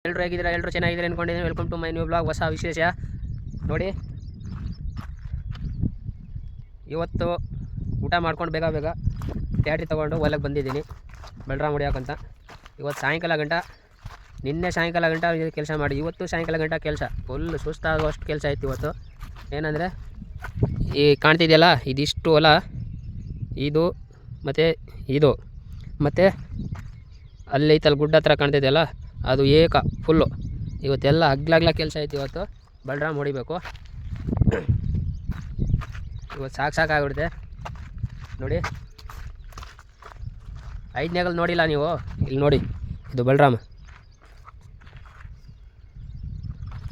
ಎಲ್ಲರೂ ಹೇಗಿದ್ದೀರಾ? ಎಲ್ಲರೂ ಚೆನ್ನಾಗಿದ್ದೀರಾ ಅಂದ್ಕೊಂಡಿದ್ದೀನಿ. Welcome to my new blog. ಹೊಸ ವಿಶೇಷ ನೋಡಿ, ಇವತ್ತು ಊಟ ಮಾಡ್ಕೊಂಡು ಬೇಗ ಟ್ಯಾಟ್ರಿ ತೊಗೊಂಡು ಹೊಲಕ್ಕೆ ಬಂದಿದ್ದೀನಿ ಬಲರಾಮ್ ಹೊಡಿಯೋಕ್ಕಂತ. ಇವತ್ತು ಸಾಯಂಕಾಲ ಗಂಟ, ನಿನ್ನೆ ಸಾಯಂಕಾಲ ಗಂಟ ಕೆಲಸ ಮಾಡಿ, ಇವತ್ತು ಸಾಯಂಕಾಲ ಗಂಟ ಕೆಲಸ ಫುಲ್ ಸುಸ್ತಾಗುವಷ್ಟು ಕೆಲಸ ಆಯ್ತು ಇವತ್ತು. ಏನಂದರೆ ಈ ಕಾಣ್ತಿದೆಯಲ್ಲ, ಇದಿಷ್ಟು ಹೊಲ, ಇದು ಮತ್ತು ಮತ್ತು ಅಲ್ಲೈತಲ್ಲಿ ಗುಡ್ಡ ಹತ್ರ ಕಾಣ್ತಿದೆಯಲ್ಲ, ಅದು ಏಕ ಫುಲ್ಲು. ಇವತ್ತೆಲ್ಲ ಹಗ್ಲಾಗ್ಲ ಕೆಲಸ ಐತಿ. ಇವತ್ತು ಬಲರಾಮ್ ಹೊಡಿಬೇಕು. ಇವತ್ತು ಸಾಕಾಗ್ಬಿಡುತ್ತೆ ನೋಡಿ. 5ನೇಗಲ್ ನೋಡಿಲ್ಲ ನೀವು? ಇಲ್ಲಿ ನೋಡಿ, ಇದು ಬಲರಾಮ್.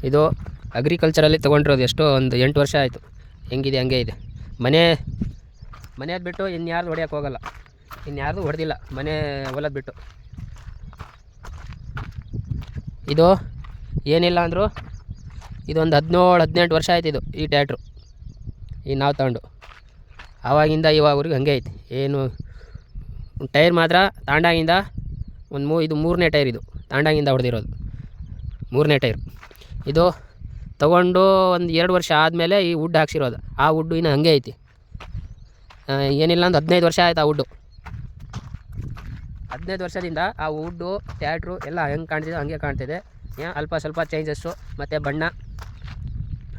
ಇದು ಅಗ್ರಿಕಲ್ಚರಲ್ಲಿ ತೊಗೊಂಡಿರೋದು. ಎಷ್ಟೋ ಒಂದು 8 ವರ್ಷ ಆಯಿತು. ಹೆಂಗಿದೆ ಹಂಗೆ ಇದೆ. ಮನೆಯದು ಬಿಟ್ಟು ಇನ್ಯಾರ್ದು ಹೊಡಿಯೋಕ್ಕೆ ಹೋಗಲ್ಲ, ಇನ್ಯಾರ್ದು ಹೊಡೆದಿಲ್ಲ ಮನೆ ಹೊಲದ ಬಿಟ್ಟು. ಇದು ಏನಿಲ್ಲ ಅಂದರೂ ಇದೊಂದು 17-18 ವರ್ಷ ಆಯ್ತು. ಇದು ಈ ಟ್ಯಾಟ್ರು ಈ ನಾವು ತಗೊಂಡು ಆವಾಗಿಂದ ಇವಾಗವರೆಗೂ ಹಂಗೆ ಐತೆ. ಏನು ಟೈರ್ ಮಾತ್ರ ತಾಂಡಾಗಿಂದ ಇದು 3ನೇ ಟೈರ್. ಇದು ತಾಂಡಾಗಿಂದ ಹೊಡೆದಿರೋದು 3ನೇ ಟೈರ್. ಇದು ತೊಗೊಂಡು ಒಂದು 2 ವರ್ಷ ಆದಮೇಲೆ ಈ ವುಡ್ ಹಾಕ್ಸಿರೋದು. ಆ ವುಡ್ಡು ಇನ್ನೂ ಹಂಗೆ ಐತಿ. ಏನಿಲ್ಲ ಅಂದ್ರೆ 15 ವರ್ಷ ಆಯ್ತು ಆ ವುಡ್ಡು. 15 ವರ್ಷದಿಂದ ಆ ವುಡ್ಡು ಟ್ಯಾಟ್ರು ಎಲ್ಲ ಹೆಂಗೆ ಕಾಣ್ತಿದೆ ಹಂಗೆ ಕಾಣ್ತಿದೆ. ಅಲ್ಪ ಸ್ವಲ್ಪ ಚೇಂಜಸ್ಸು, ಮತ್ತು ಬಣ್ಣ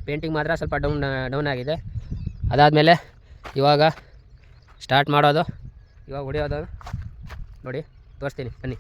ಪೇಂಟಿಂಗ್ ಮಾತ್ರ ಸ್ವಲ್ಪ ಡೌನ್ ಆಗಿದೆ. ಅದಾದಮೇಲೆ ಇವಾಗ ಸ್ಟಾರ್ಟ್ ಮಾಡೋದು, ಇವಾಗ ಹೊಡಿಯೋದು ನೋಡಿ, ತೋರಿಸ್ತೀನಿ ಬನ್ನಿ.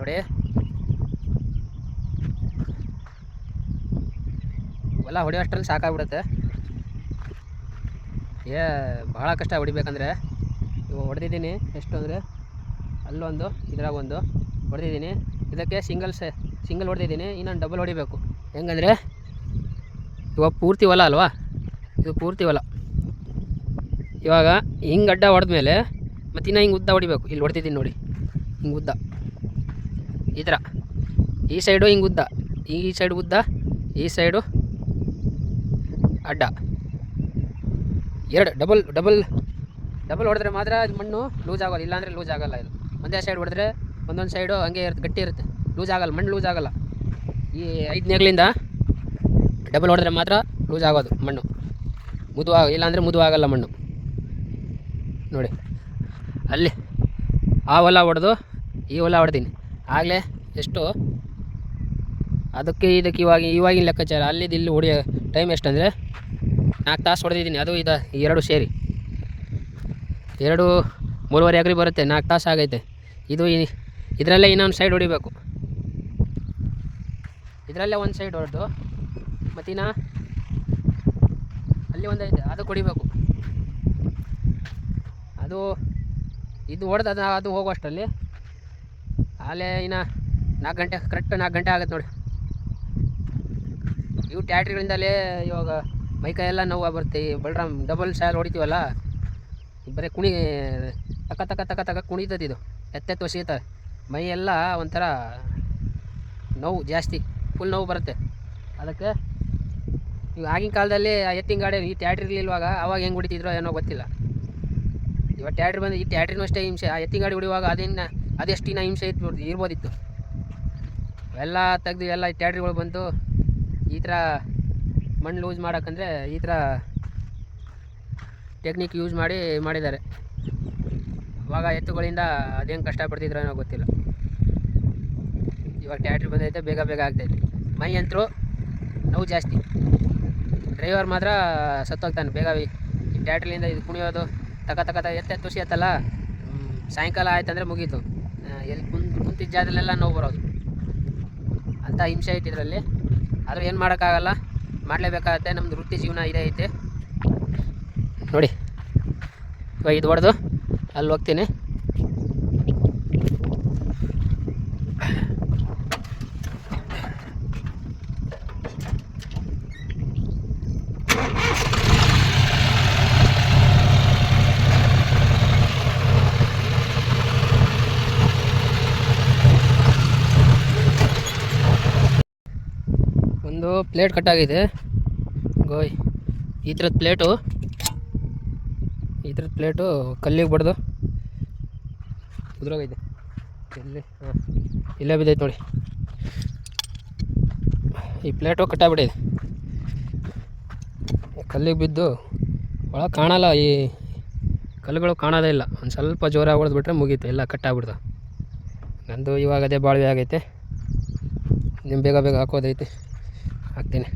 ನೋಡಿ, ಹೊಲ ಹೊಡೆಯೋಷ್ಟರಲ್ಲಿ ಸಾಕಾಗ್ಬಿಡುತ್ತೆ. ಭಾಳ ಕಷ್ಟ ಹೊಡಿಬೇಕಂದ್ರೆ. ಇವಾಗ ಹೊಡೆದಿದ್ದೀನಿ ಎಷ್ಟು ಅಂದರೆ, ಅಲ್ಲೊಂದು ಇದ್ರಾಗೊಂದು ಹೊಡೆದಿದ್ದೀನಿ. ಇದಕ್ಕೆ ಸಿಂಗಲ್ ಹೊಡೆದಿದ್ದೀನಿ, ಇನ್ನೊಂದು ಡಬಲ್ ಹೊಡಿಬೇಕು. ಹೆಂಗಂದರೆ ಇವಾಗ ಪೂರ್ತಿ ಹೊಲ ಅಲ್ವಾ, ಇದು ಪೂರ್ತಿ ಹೊಲ. ಇವಾಗ ಹಿಂಗೆ ಅಡ್ಡ ಹೊಡೆದ್ಮೇಲೆ ಮತ್ತು ಇನ್ನೂ ಹಿಂಗೆ ಉದ್ದ ಹೊಡಿಬೇಕು. ಇಲ್ಲಿ ಹೊಡ್ತಿದ್ದೀನಿ ನೋಡಿ, ಹಿಂಗೆ ಉದ್ದ ಈ ಥರ. ಈ ಸೈಡು ಹಿಂಗೆ ಉದ್ದ, ಈ ಸೈಡು ಉದ್ದ, ಈ ಸೈಡು ಅಡ್ಡ. 2 ಡಬಲ್ ಹೊಡೆದ್ರೆ ಮಾತ್ರ ಮಣ್ಣು ಲೂಸ್ ಆಗೋದು, ಇಲ್ಲಾಂದರೆ ಲೂಸ್ ಆಗೋಲ್ಲ. ಇದು ಒಂದೇ ಸೈಡ್ ಹೊಡೆದ್ರೆ ಒಂದೊಂದು ಸೈಡು ಹಂಗೆ ಗಟ್ಟಿ ಇರುತ್ತೆ, ಲೂಸ್ ಆಗಲ್ಲ, ಮಣ್ಣು ಲೂಸ್ ಆಗೋಲ್ಲ. ಈ 5 ನೇಗ್ಲಿಂದ ಡಬಲ್ ಹೊಡೆದ್ರೆ ಮಾತ್ರ ಲೂಸ್ ಆಗೋದು ಮಣ್ಣು, ಇಲ್ಲಾಂದರೆ ಆಗಲ್ಲ ಮಣ್ಣು. ನೋಡಿ, ಅಲ್ಲಿ ಆ ಹೊಲ ಹೊಡೆದು ಈ ಹೊಲ ಹೊಡೆದೀನಿ ಆಗಲೇ ಎಷ್ಟು. ಅದಕ್ಕೆ ಇದಕ್ಕೆ ಇವಾಗಿನ ಲೆಕ್ಕಾಚಾರ ಅಲ್ಲಿದ್ದು ಇಲ್ಲಿ ಹೊಡಿಯೋ ಟೈಮ್ ಎಷ್ಟಂದರೆ 4 ತಾಸು ಹೊಡೆದಿದ್ದೀನಿ. ಅದು 2 ಸೇರಿ 3.5 ಎಕರೆ ಬರುತ್ತೆ. 4 ತಾಸು ಆಗೈತೆ. ಇದರಲ್ಲೇ ಇನ್ನೊಂದು ಸೈಡ್ ಹೊಡಿಬೇಕು. ಇದರಲ್ಲೇ ಒಂದು ಸೈಡ್ ಹೊಡೆದು ಮತ್ತಿನ್ನ ಅಲ್ಲಿ ಒಂದೈತೆ, ಅದು ಹೊಡಿಬೇಕು. ಇದು ಹೊಡೆದು ಅದು ಹೋಗುವಷ್ಟರಲ್ಲಿ ಅಲ್ಲೇ ಇನ್ನು 4 ಗಂಟೆ, ಕರೆಕ್ಟ್ 4 ಗಂಟೆ ಆಗುತ್ತೆ ನೋಡಿ. ಇವು ಟ್ಯಾಟ್ರಿಗಳಿಂದಲೇ ಇವಾಗ ಮೈಕೈಯೆಲ್ಲ ನೋವು ಬರುತ್ತೆ. ಬಲರಾಮ್ ಡಬಲ್ ಸ್ಯಾಲ್ ಹೊಡಿತೀವಲ್ಲ, ಬರೀ ತಕ ಕುಣಿತದೆ. ಇದು ಎತ್ತೆತ್ತು ಒಸೀತವೆ. ಮೈಯೆಲ್ಲ ಒಂಥರ ನೋವು ಜಾಸ್ತಿ, ಫುಲ್ ನೋವು ಬರುತ್ತೆ. ಅದಕ್ಕೆ ಈಗ ಆಗಿನ ಕಾಲದಲ್ಲಿ ಎತ್ತಿನ ಗಾಡಿ ಈ ಟ್ಯಾಟ್ರಿ ಇರಲಿಲ್ವಾಗ ಅವಾಗ ಹೆಂಗೆ ಹೊಡಿತಿದ್ರೋ ಏನೋ ಗೊತ್ತಿಲ್ಲ. ಇವಾಗ ಟ್ಯಾಟ್ರಿ ಬಂದು ಈ ಟ್ಯಾಟ್ರಿನೂ ಅಷ್ಟೇ ಹಿಂಸೆ. ಆ ಎತ್ತಿನ ಗಾಡಿ ಹೊಡಿಯುವಾಗ ಅದೆಷ್ಟಿನ ಹಿಂಸೆ ಇರ್ಬೋದಿತ್ತು. ಎಲ್ಲ ತೆಗ್ದು ಎಲ್ಲ ಟ್ಯಾಟ್ರಿಗಳು ಬಂತು. ಈ ಥರ ಮಣ್ಣು ಲೂಸ್ ಮಾಡೋಕ್ಕಂದರೆ ಈ ಥರ ಟೆಕ್ನಿಕ್ ಯೂಸ್ ಮಾಡಿದ್ದಾರೆ. ಅವಾಗ ಎತ್ತುಗಳಿಂದ ಅದೇನು ಕಷ್ಟಪಡ್ತಿದ್ರೋ ಏನೋ ಗೊತ್ತಿಲ್ಲ. ಇವಾಗ ಟ್ಯಾಟ್ರಿ ಬಂದೈತೆ, ಬೇಗ ಬೇಗ ಆಗ್ತೈತೆ. ಮೈ ಅಂತರೂ ನೋವು ಜಾಸ್ತಿ. ಡ್ರೈವರ್ ಮಾತ್ರ ಸತ್ತೋಗ್ತಾನೆ ಬೇಗ. ಈ ಟ್ಯಾಟ್ರಿಲಿಂದ ಇದು ಕುಣಿಯೋದು ತಕ ಎತ್ತೆ ತುಸಿಯತ್ತಲ್ಲ, ಸಾಯಂಕಾಲ ಆಯ್ತಂದರೆ ಮುಗೀತು. ಎಲ್ಲಿ ಕುಂತಿದ್ದ ಜಾಗದಲ್ಲೆಲ್ಲ ನೋವು ಬರೋದು. ಅಂಥ ಹಿಂಸೆ ಐತೆ ಇದರಲ್ಲಿ. ಆದರೂ ಏನು ಮಾಡೋಕ್ಕಾಗಲ್ಲ, ಮಾಡಲೇಬೇಕಾಗತ್ತೆ. ನಮ್ಮದು ವೃತ್ತಿ ಜೀವನ ಇದೇ ಐತೆ ನೋಡಿ. ಇವಾಗ ಇದು ಹೊಡೆದು ಅಲ್ಲಿ ಹೋಗ್ತೀನಿ. ಒಂದು ಪ್ಲೇಟ್ ಕಟ್ಟಾಗಿದೆ ಗೋಯ್. ಈ ಥರದ ಪ್ಲೇಟು ಕಲ್ಲಿಗೆ ಬಡ್ದು ಉದ್ರೋಗೈತೆ. ಎಲ್ಲಿ? ಹಾಂ, ಇಲ್ಲೇ ಬಿದ್ದೈತೆ ನೋಡಿ. ಈ ಪ್ಲೇಟು ಕಟ್ಟಾಗ್ಬಿಟ್ಟಿದೆ, ಕಲ್ಲಿಗೆ ಬಿದ್ದು. ಒಳಗೆ ಕಾಣಲ್ಲ, ಈ ಕಲ್ಲುಗಳು ಕಾಣೋದೇ ಇಲ್ಲ. ಒಂದು ಸ್ವಲ್ಪ ಜೋರಾಗಿ ಹೊಡೆದ್ಬಿಟ್ರೆ ಮುಗೀತು, ಎಲ್ಲ ಕಟ್ಟಾಗ್ಬಿಡ್ದು. ನಂದು ಇವಾಗ ಅದೇ ಬಾಳ್ವೆ ಆಗೈತೆ. ನಿಮ್ಮ ಬೇಗ ಬೇಗ ಹಾಕೋದೈತೆ, ಹಾಕ್ತೀನಿ.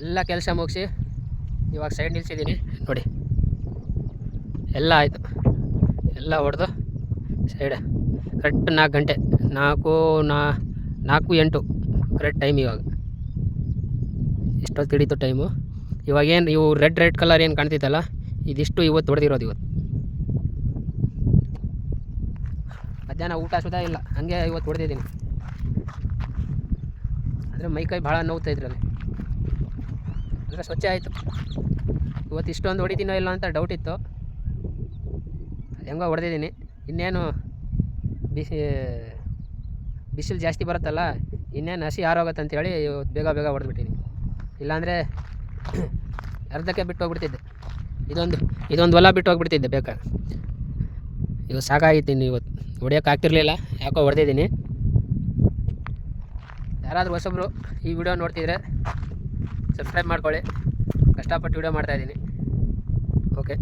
ಎಲ್ಲ ಕೆಲಸ ಮುಗಿಸಿ ಇವಾಗ ಸೈಡ್ ನಿಲ್ಸಿದ್ದೀನಿ ನೋಡಿ. ಎಲ್ಲ ಆಯಿತು, ಎಲ್ಲ ಹೊಡೆದು ಸೈಡ್. ಕರೆಕ್ಟ್ 4 ಗಂಟೆ, 4:08 ಕರೆಕ್ಟ್ ಟೈಮ್. ಇವಾಗ ಎಷ್ಟೊತ್ತು ಹಿಡಿತು ಟೈಮು. ಇವಾಗೇನು ಇವು ರೆಡ್ ಕಲರ್ ಏನು ಕಾಣ್ತಿತ್ತಲ್ಲ, ಇದಿಷ್ಟು ಇವತ್ತು ಹೊಡೆದಿರೋದು. ಇವತ್ತು ಮಧ್ಯಾಹ್ನ ಊಟ ಸುಧಾ ಇಲ್ಲ, ಹಾಗೆ ಇವತ್ತು ಹೊಡೆದಿದ್ದೀನಿ. ಅಂದರೆ ಮೈಕೈ ಭಾಳ ನೋವ್ತಾ ಇದ್ರಲ್ಲಿ. ಅಂದರೆ ಸ್ವಚ್ಛ ಆಯಿತು. ಇವತ್ತು ಇಷ್ಟೊಂದು ಹೊಡಿತೀನೋ ಇಲ್ಲ ಅಂತ ಡೌಟ್ ಇತ್ತು. ಹೆಂಗೋ ಹೊಡೆದಿದ್ದೀನಿ. ಇನ್ನೇನು ಬಿಸಿಲು ಜಾಸ್ತಿ ಬರುತ್ತಲ್ಲ, ಇನ್ನೇನು ಹಸಿ ಆರೋಗತ್ತೆ ಅಂತೇಳಿ ಇವತ್ತು ಬೇಗ ಹೊಡೆದ್ಬಿಟ್ಟಿನಿ. ಇಲ್ಲಾಂದರೆ ಅರ್ಧಕ್ಕೆ ಬಿಟ್ಟು ಹೋಗ್ಬಿಡ್ತಿದ್ದೆ. ಇದೊಂದು ಹೊಲ ಬಿಟ್ಟು ಹೋಗ್ಬಿಡ್ತಿದ್ದೆ ಬೇಕಾದ್ರೆ. ಇವತ್ತು ಸಾಕಾಗಿದ್ದೀನಿ, ಇವತ್ತು ಹೊಡೆಯೋಕ್ಕಾಗ್ತಿರ್ಲಿಲ್ಲ, ಯಾಕೋ ಹೊಡೆದಿದ್ದೀನಿ. ಯಾರಾದರೂ ಹೊಸಬ್ರು ಈ ವಿಡಿಯೋ ನೋಡ್ತಿದ್ರೆ ಸಬ್ಸ್ಕ್ರೈಬ್ ಮಾಡ್ಕೊಳ್ಳಿ. ಕಷ್ಟಪಟ್ಟು ವಿಡಿಯೋ ಮಾಡ್ತಾಯಿದ್ದೀನಿ. ಓಕೆ.